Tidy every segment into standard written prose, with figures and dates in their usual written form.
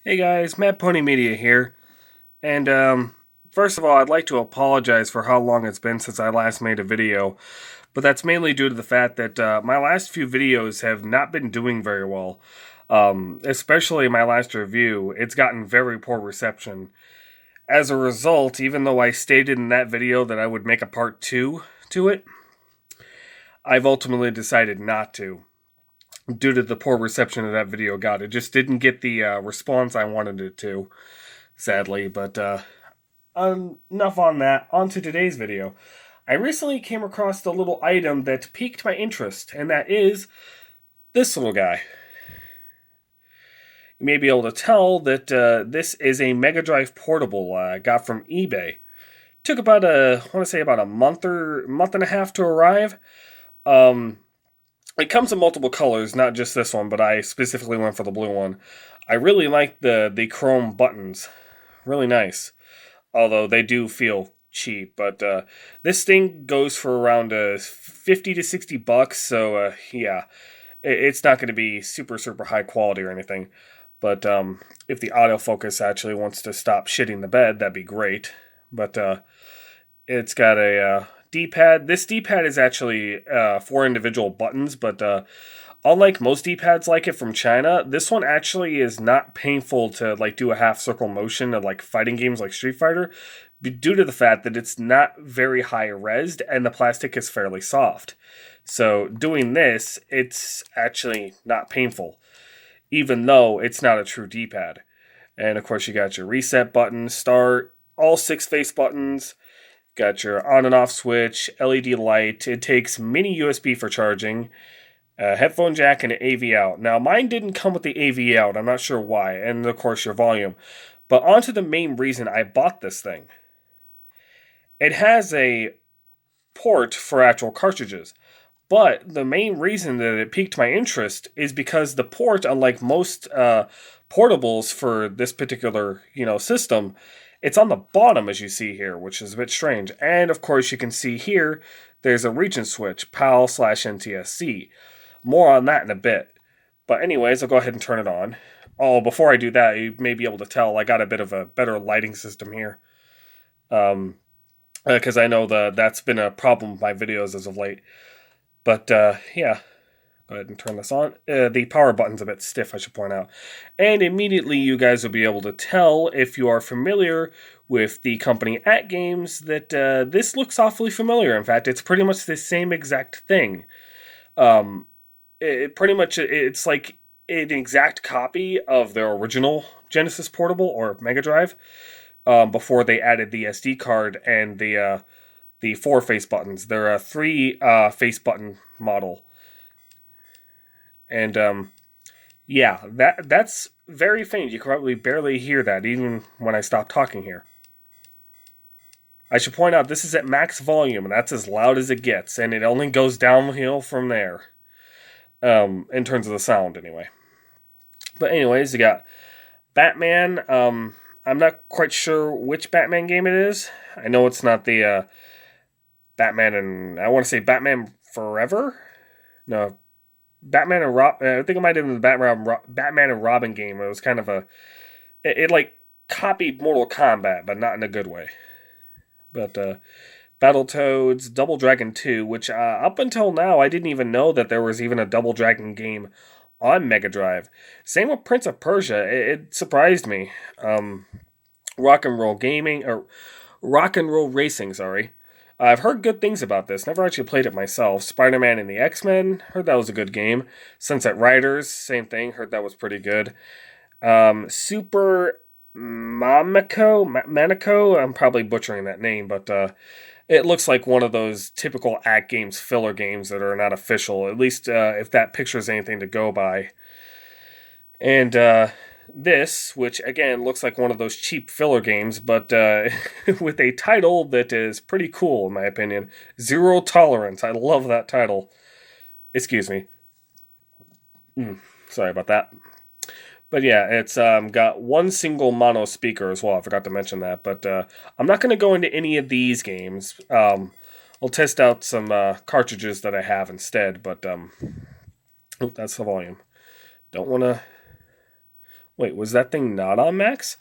Hey guys, Matt Pony Media here. And first of all, I'd like to apologize for how long it's been since I last made a video, but that's mainly due to the fact that my last few videos have not been doing very well. Especially my last review, it's gotten very poor reception. As a result, even though I stated in that video that I would make a part 2 to it, I've ultimately decided not to due to the poor reception that video got. It just didn't get the response I wanted it to, sadly. But enough on that. On to today's video. I recently came across the little item that piqued my interest, and that is this little guy. You may be able to tell that this is a Mega Drive portable I got from eBay. Took about I want to say about a month and a half to arrive. Um, it comes in multiple colors, not just this one, but I specifically went for the blue one. I really like the chrome buttons, really nice. Although they do feel cheap, but this thing goes for around 50 to 60 bucks. So yeah, it's not going to be super high quality or anything. But if the autofocus actually wants to stop shitting the bed, that'd be great. But it's got a D-pad. This D-pad is actually 4 individual buttons, but unlike most D-pads like it from China, this one actually is not painful to like do a half circle motion of like fighting games like Street Fighter, due to the fact that it's not very high resed and the plastic is fairly soft. So doing this, it's actually not painful, even though it's not a true D-pad. And of course, you got your reset button, start, all 6 face buttons. Got your on and off switch, LED light. It takes mini USB for charging, a headphone jack, and an AV out. Now, mine didn't come with the AV out. I'm not sure why. And of course, your volume. But on to the main reason I bought this thing. It has a port for actual cartridges. But the main reason that it piqued my interest is because the port, unlike most portables for this particular system, it's on the bottom, as you see here, which is a bit strange. And of course, you can see here there's a region switch, PAL/NTSC. More on that in a bit. But anyways, I'll go ahead and turn it on. Oh, before I do that, you may be able to tell I got a bit of a better lighting system here. Because I know that's been a problem with my videos as of late. But yeah, go ahead and turn this on. The power button's a bit stiff, I should point out. And immediately you guys will be able to tell, if you are familiar with the company AtGames, that this looks awfully familiar. In fact, it's pretty much the same exact thing. It's like an exact copy of their original Genesis portable or Mega Drive, before they added the SD card and the 4 face buttons. They're a 3 face button model. And yeah, that's very faint. You can probably barely hear that even when I stop talking here. I should point out this is at max volume, and that's as loud as it gets, and it only goes downhill from there. In terms of the sound, anyway. But anyways, you got Batman. I'm not quite sure which Batman game it is. I know it's not the Batman and I want to say Batman Forever. No, Batman and Rob. I think it might have been the Batman and Robin game. It was kind of it like copied Mortal Kombat, but not in a good way. But Battletoads, Double Dragon 2, which up until now I didn't even know that there was even a Double Dragon game on Mega Drive. Same with Prince of Persia. It surprised me. Rock and Roll Gaming, or Rock and Roll Racing, sorry. I've heard good things about this. Never actually played it myself. Spider-Man and the X-Men, heard that was a good game. Sunset Riders, same thing. Heard that was pretty good. Super Manico, I'm probably butchering that name, but it looks like one of those typical AtGames filler games that are not official, at least if that picture is anything to go by. And this, which again looks like one of those cheap filler games, but with a title that is pretty cool, in my opinion. Zero Tolerance. I love that title. Excuse me. Sorry about that. But yeah, it's got one single mono speaker as well. I forgot to mention that. But I'm not going to go into any of these games. I'll test out some cartridges that I have instead. But oh, that's the volume. Don't want Wait, was that thing not on max?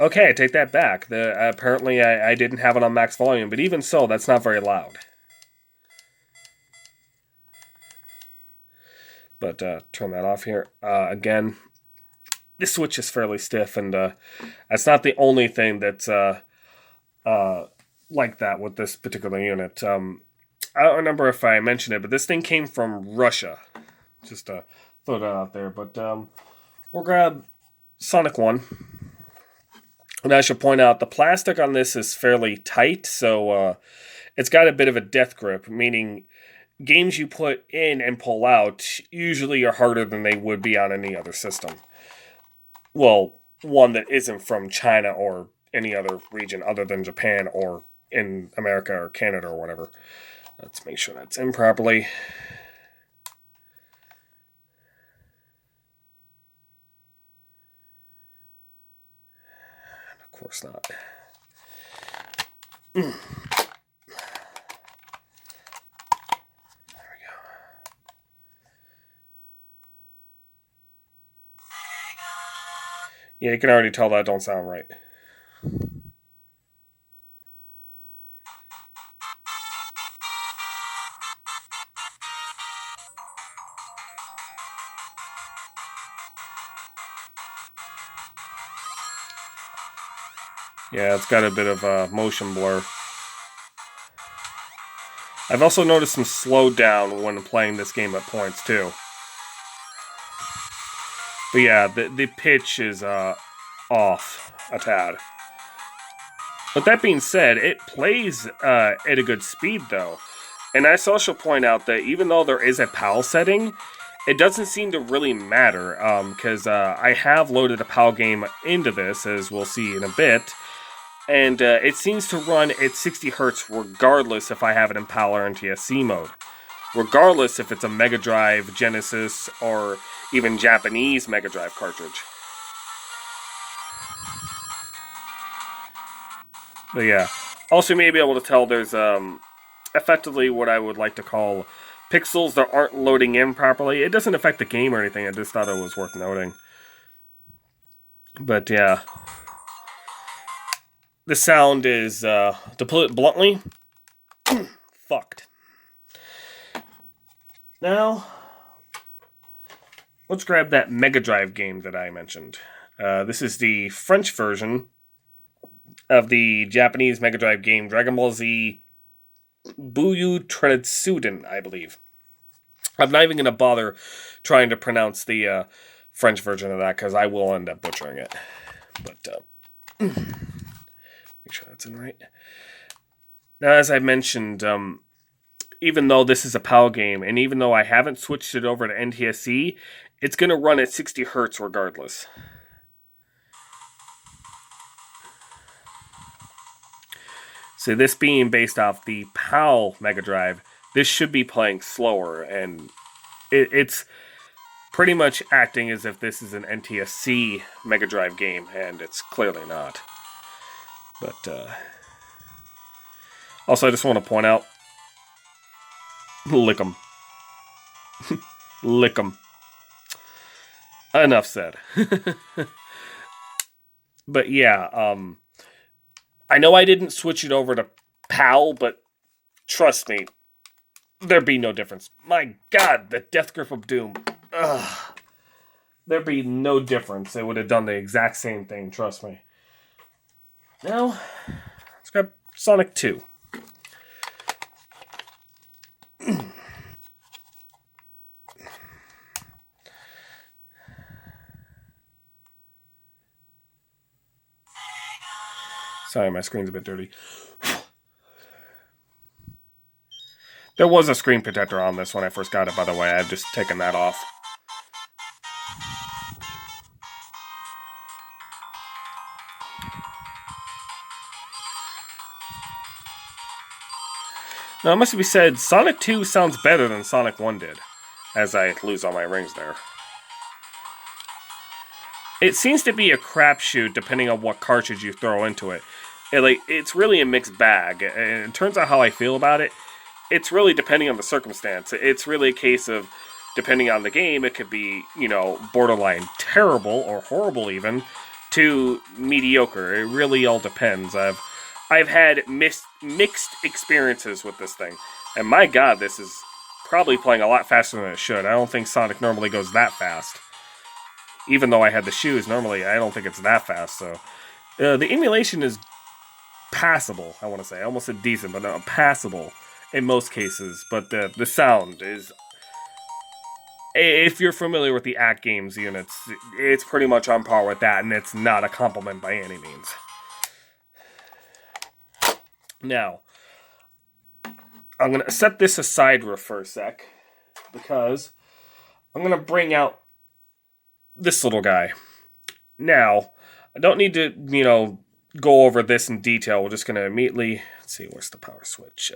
Okay, I take that back. Apparently I didn't have it on max volume, but even so, that's not very loud. But turn that off here. Again, this switch is fairly stiff, and that's not the only thing that's like that with this particular unit. I don't remember if I mentioned it, but this thing came from Russia. Just throw that out there. But we'll grab Sonic 1. And I should point out, the plastic on this is fairly tight, so it's got a bit of a death grip, meaning games you put in and pull out usually are harder than they would be on any other system. Well, one that isn't from China or any other region other than Japan or in America or Canada or whatever. Let's make sure that's in properly. Of course not. There we go. Yeah, you can already tell that don't sound right. Yeah, it's got a bit of motion blur. I've also noticed some slowdown when playing this game at points too. But yeah, the pitch is off a tad. But that being said, it plays at a good speed though. And I also shall point out that even though there is a PAL setting, it doesn't seem to really matter because I have loaded a PAL game into this, as we'll see in a bit. And it seems to run at 60 Hz regardless if I have it in PAL or NTSC mode. Regardless if it's a Mega Drive, Genesis, or even Japanese Mega Drive cartridge. But yeah. Also, you may be able to tell there's effectively what I would like to call pixels that aren't loading in properly. It doesn't affect the game or anything, I just thought it was worth noting. But yeah. The sound is, to put it bluntly, fucked. Now, let's grab that Mega Drive game that I mentioned. This is the French version of the Japanese Mega Drive game Dragon Ball Z Buyu Tretsuden, I believe. I'm not even going to bother trying to pronounce the French version of that because I will end up butchering it. But, make sure that's in right. Now, as I mentioned, even though this is a PAL game, and even though I haven't switched it over to NTSC, it's going to run at 60 Hz regardless. So this being based off the PAL Mega Drive, this should be playing slower, and it's pretty much acting as if this is an NTSC Mega Drive game, and it's clearly not. But, also, I just want to point out, lick 'em. Lick 'em. Enough said. But yeah, I know I didn't switch it over to PAL, but trust me, there'd be no difference. My God, the Death Grip of Doom. Ugh. There'd be no difference. It would have done the exact same thing, trust me. Now, let's grab Sonic 2. Sorry, my screen's a bit dirty. There was a screen protector on this when I first got it, by the way. I've just taken that off. Now, it must be said, Sonic 2 sounds better than Sonic 1 did, as I lose all my rings there. It seems to be a crapshoot depending on what cartridge you throw into it. It's really a mixed bag, and it turns out how I feel about it. It's really depending on the circumstance. It's really a case of depending on the game, it could be, borderline terrible or horrible even, to mediocre. It really all depends. I've had mixed experiences with this thing. And my god, this is probably playing a lot faster than it should. I don't think Sonic normally goes that fast. Even though I had the shoes, normally I don't think it's that fast. So the emulation is passable, I want to say. I almost said decent, but not passable in most cases. But the sound is... If you're familiar with the AtGames units, it's pretty much on par with that, and it's not a compliment by any means. Now, I'm going to set this aside for a sec, because I'm going to bring out this little guy. Now, I don't need to, go over this in detail. We're just going to immediately... Let's see, where's the power switch?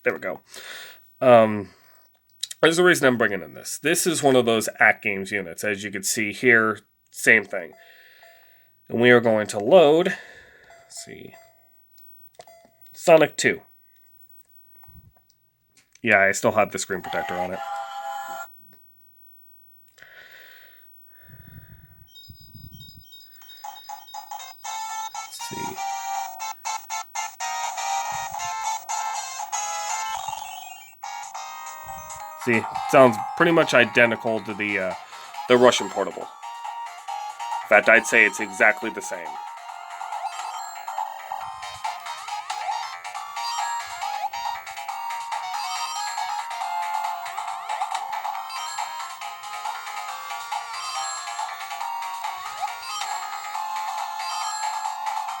There we go. There's a reason I'm bringing in this. This is one of those AtGames units. As you can see here, same thing. And we are going to load, let's see, Sonic 2. Yeah, I still have the screen protector on it. Let's see. See, it sounds pretty much identical to the Russian portable. In fact, I'd say it's exactly the same.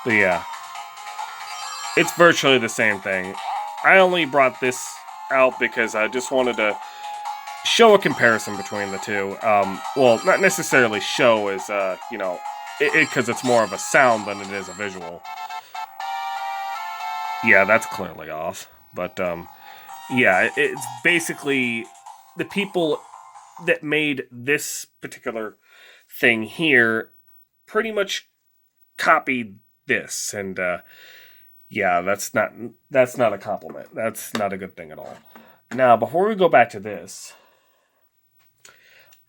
But yeah, it's virtually the same thing. I only brought this out because I just wanted to show a comparison between the two. Well, not necessarily show as, because it's more of a sound than it is a visual. Yeah, that's clearly off. But, yeah, it's basically the people that made this particular thing here pretty much copied this. And, yeah, that's not a compliment. That's not a good thing at all. Now, before we go back to this,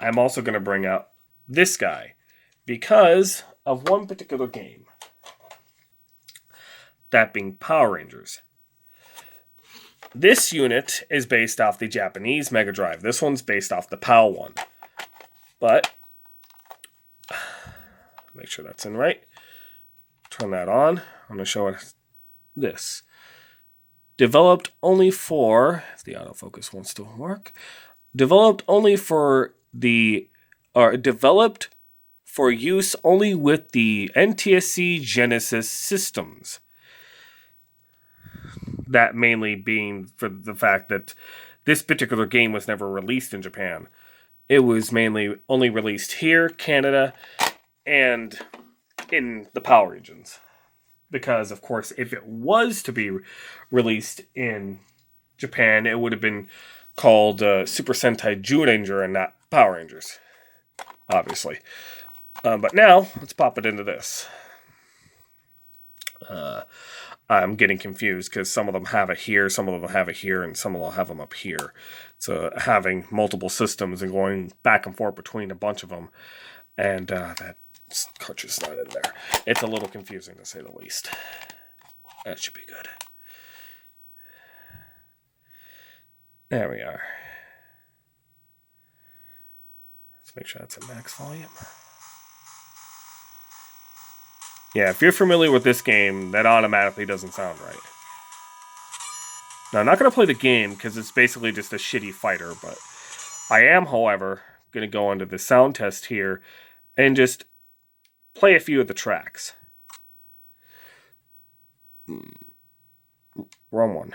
I'm also going to bring out this guy because of one particular game. That being Power Rangers. This unit is based off the Japanese Mega Drive. This one's based off the PAL one. But, make sure that's in right. Turn that on. I'm going to show it this. Developed only for, if the autofocus wants to work, developed only for developed for use only with the NTSC Genesis systems. That mainly being for the fact that this particular game was never released in Japan. It was mainly only released here, Canada, and in the PAL regions. Because, of course, if it was to be released in Japan, it would have been called Super Sentai Zyuranger and not Power Rangers. Obviously. But now, let's pop it into this. I'm getting confused because some of them have it here, some of them have it here, and some of them have them up here. So having multiple systems and going back and forth between a bunch of them, and that cartridge is not in there. It's a little confusing to say the least. That should be good. There we are. Let's make sure that's at max volume. Yeah, if you're familiar with this game, that automatically doesn't sound right. Now, I'm not going to play the game because it's basically just a shitty fighter, but I am, however, going to go into the sound test here and just play a few of the tracks. Wrong one.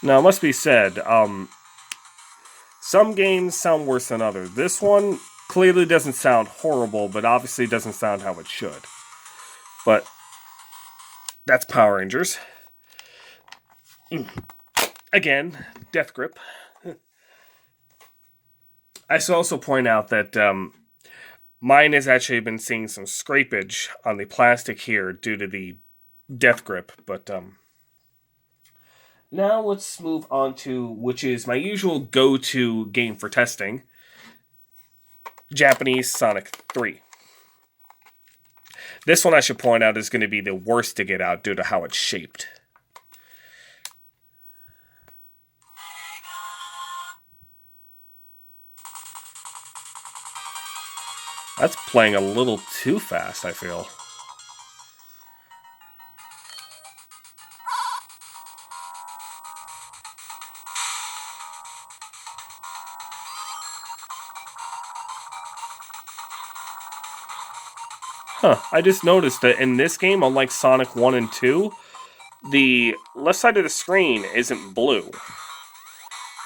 Now, it must be said, some games sound worse than others. This one clearly doesn't sound horrible, but obviously doesn't sound how it should. But that's Power Rangers. Again, Death Grip. I should also point out that mine has actually been seeing some scrapage on the plastic here due to the Death Grip. But now let's move on to, which is my usual go-to game for testing, Japanese Sonic 3. This one, I should point out, is going to be the worst to get out due to how it's shaped. That's playing a little too fast, I feel. Huh, I just noticed that in this game, unlike Sonic 1 and 2, the left side of the screen isn't blue.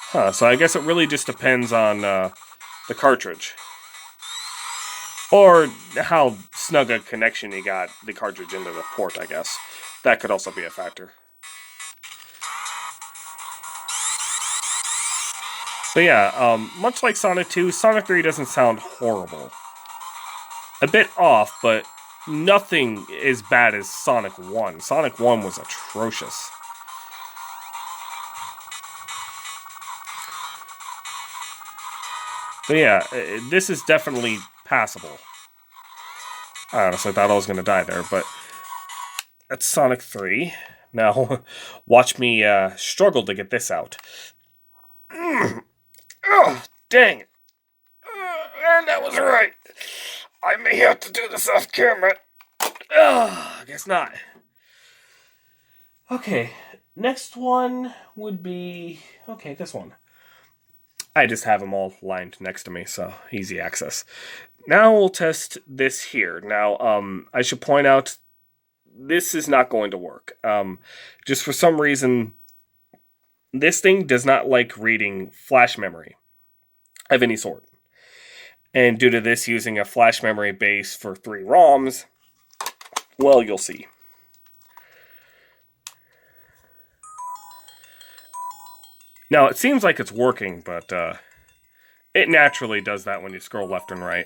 Huh, so I guess it really just depends on the cartridge. Or how snug a connection you got the cartridge into the port, I guess. That could also be a factor. But yeah, much like Sonic 2, Sonic 3 doesn't sound horrible. A bit off, but nothing as bad as Sonic 1. Sonic 1 was atrocious. But yeah, this is definitely passable. I honestly thought I was going to die there, but that's Sonic 3. Now, watch me struggle to get this out. Oh, dang it. And that was right. I may have to do this off camera. I guess not. Okay, next one would be... Okay, this one. I just have them all lined next to me, so easy access. Now we'll test this here. Now, I should point out, this is not going to work. Just for some reason, this thing does not like reading flash memory of any sort. And due to this using a flash memory base for 3 ROMs, well, you'll see. Now, it seems like it's working, but it naturally does that when you scroll left and right.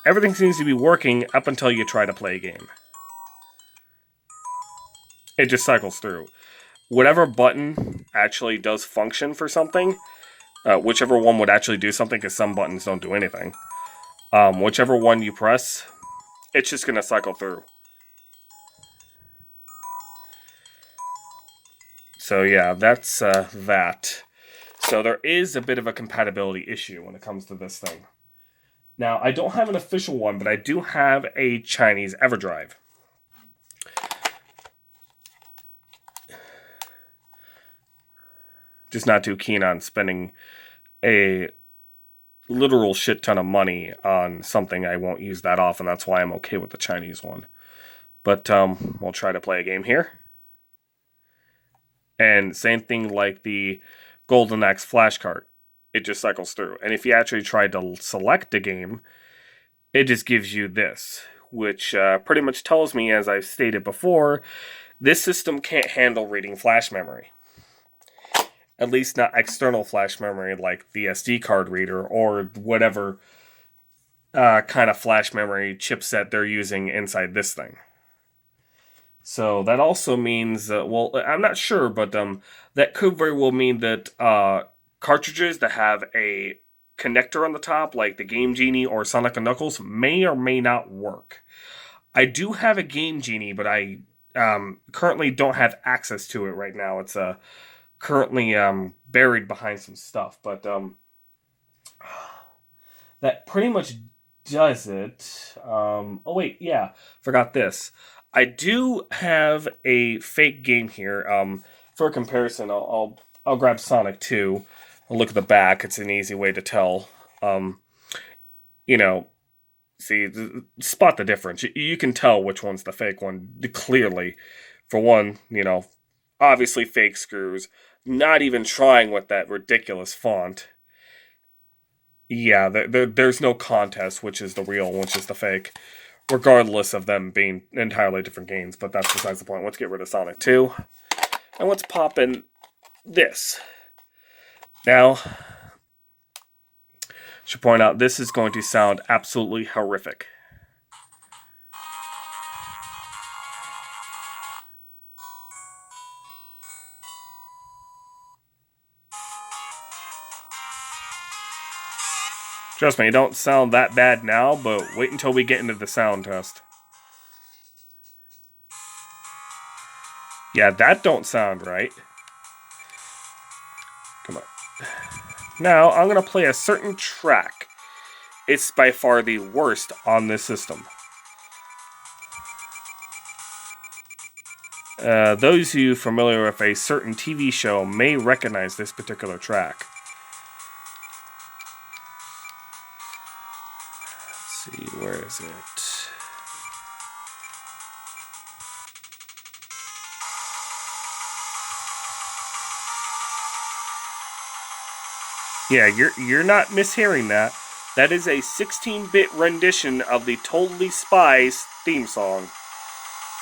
Everything seems to be working up until you try to play a game. It just cycles through. Whatever button actually does function for something, whichever one would actually do something, because some buttons don't do anything. Whichever one you press, it's just going to cycle through. So yeah, that's that. So there is a bit of a compatibility issue when it comes to this thing. Now, I don't have an official one, but I do have a Chinese EverDrive. Just not too keen on spending a literal shit ton of money on something I won't use that often. That's why I'm okay with the Chinese one. But we'll try to play a game here. And same thing like the Golden Axe flash cart. It just cycles through. And if you actually try to select a game, it just gives you this, which pretty much tells me, as I've stated before, this system can't handle reading flash memory. At least not external flash memory like the SD card reader or whatever kind of flash memory chipset they're using inside this thing. So that also means, well, I'm not sure, but that could very well mean that cartridges that have a connector on the top, like the Game Genie or Sonic & Knuckles, may or may not work. I do have a Game Genie, but I currently don't have access to it right now. It's currently buried behind some stuff, but that pretty much does it. Oh wait, yeah, forgot this. I do have a fake game here. For comparison, I'll grab Sonic 2. I'll look at the back. It's an easy way to tell. See, spot the difference. You can tell which one's the fake one clearly. For one, Obviously fake screws. Not even trying with that ridiculous font. Yeah, there's no contest which is the real and which is the fake. Regardless of them being entirely different games, but that's besides the point. Let's get rid of Sonic 2. And let's pop in this. Now, I should point out, this is going to sound absolutely horrific. Trust me, it don't sound that bad now, but wait until we get into the sound test. Yeah, that don't sound right. Come on. Now, I'm going to play a certain track. It's by far the worst on this system. Those of you familiar with a certain TV show may recognize this particular track. Let's see, where is it? Yeah, you're not mishearing that. That is a 16-bit rendition of the Totally Spies theme song,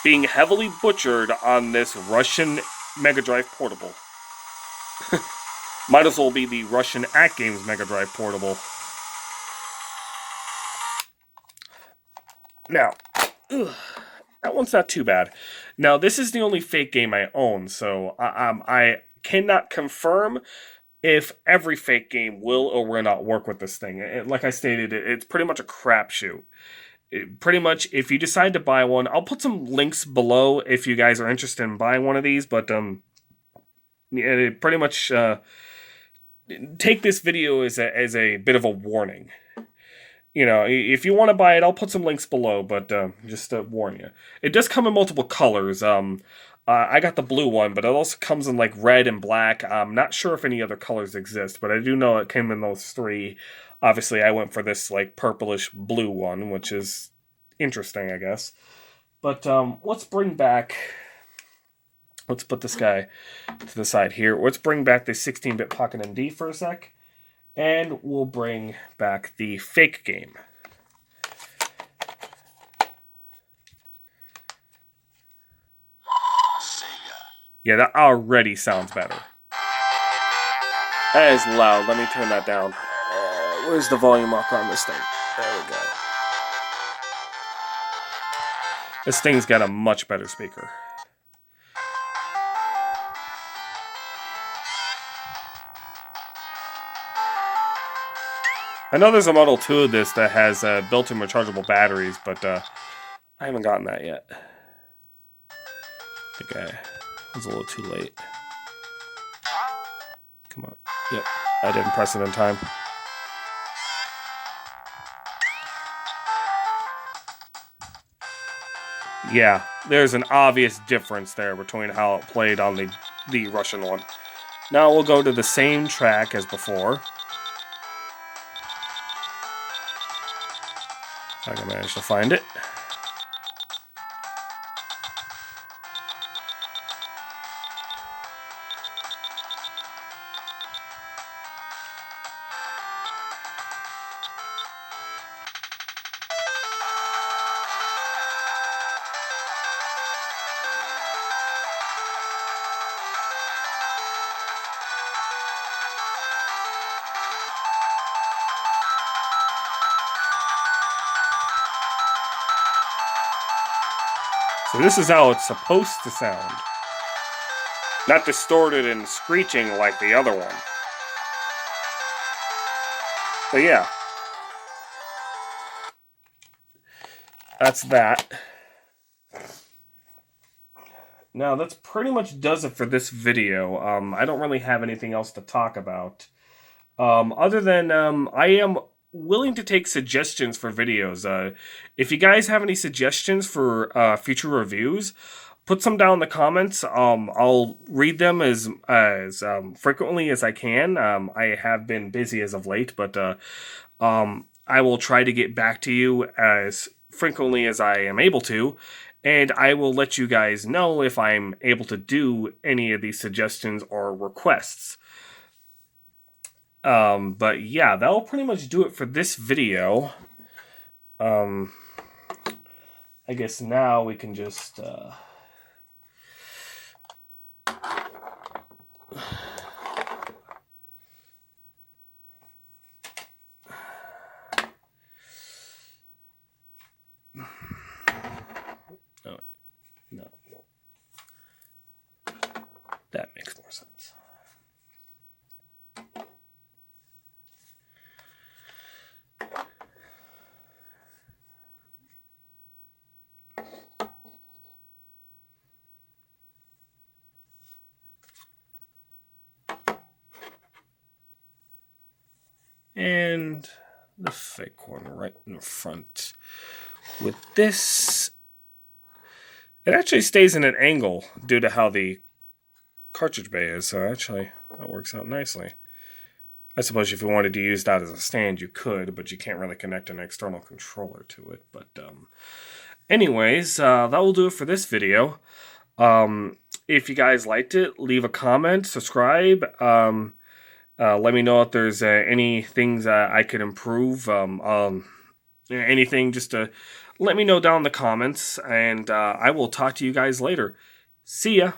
being heavily butchered on this Russian Mega Drive Portable. Might as well be the Russian AtGames Mega Drive Portable. Now, that one's not too bad. Now, this is the only fake game I own, so I cannot confirm if every fake game will or will not work with this thing. Like I stated, it's pretty much a crapshoot. Pretty much, if you decide to buy one, I'll put some links below if you guys are interested in buying one of these, but pretty much take this video as a bit of a warning. You know, if you want to buy it, I'll put some links below, but just to warn you. It does come in multiple colors. I got the blue one, but it also comes in like red and black. I'm not sure if any other colors exist, but I do know it came in those three. Obviously, I went for this like purplish blue one, which is interesting, I guess. But let's bring back... Let's put this guy to the side here. Let's bring back the 16-bit Pocket MD for a sec. And we'll bring back the fake game. Yeah, that already sounds better. That is loud. Let me turn that down. Where's the volume marker on this thing? There we go. This thing's got a much better speaker. I know there's a Model 2 of this that has built-in rechargeable batteries, but I haven't gotten that yet. I think I was a little too late. Come on. Yep, I didn't press it in time. Yeah, there's an obvious difference there between how it played on the Russian one. Now we'll go to the same track as before. If I can manage to find it. So this is how it's supposed to sound. Not distorted and screeching like the other one. But yeah. That's that. Now, that's pretty much does it for this video. I don't really have anything else to talk about. Other than, I am willing to take suggestions for videos. If you guys have any suggestions for future reviews, put some down in the comments. I'll read them as frequently as I can. I have been busy as of late, but I will try to get back to you as frequently as I am able to. And I will let you guys know if I'm able to do any of these suggestions or requests. But yeah, that'll pretty much do it for this video. I guess now we can just... No. That makes more sense. And the fake corner right in the front. With this, it actually stays in an angle due to how the cartridge bay is, so actually that works out nicely. I suppose if you wanted to use that as a stand, you could, but you can't really connect an external controller to it. But anyways, that will do it for this video. If you guys liked it, leave a comment, subscribe. Let me know if there's any things I could improve. Anything, just to let me know down in the comments, and I will talk to you guys later. See ya.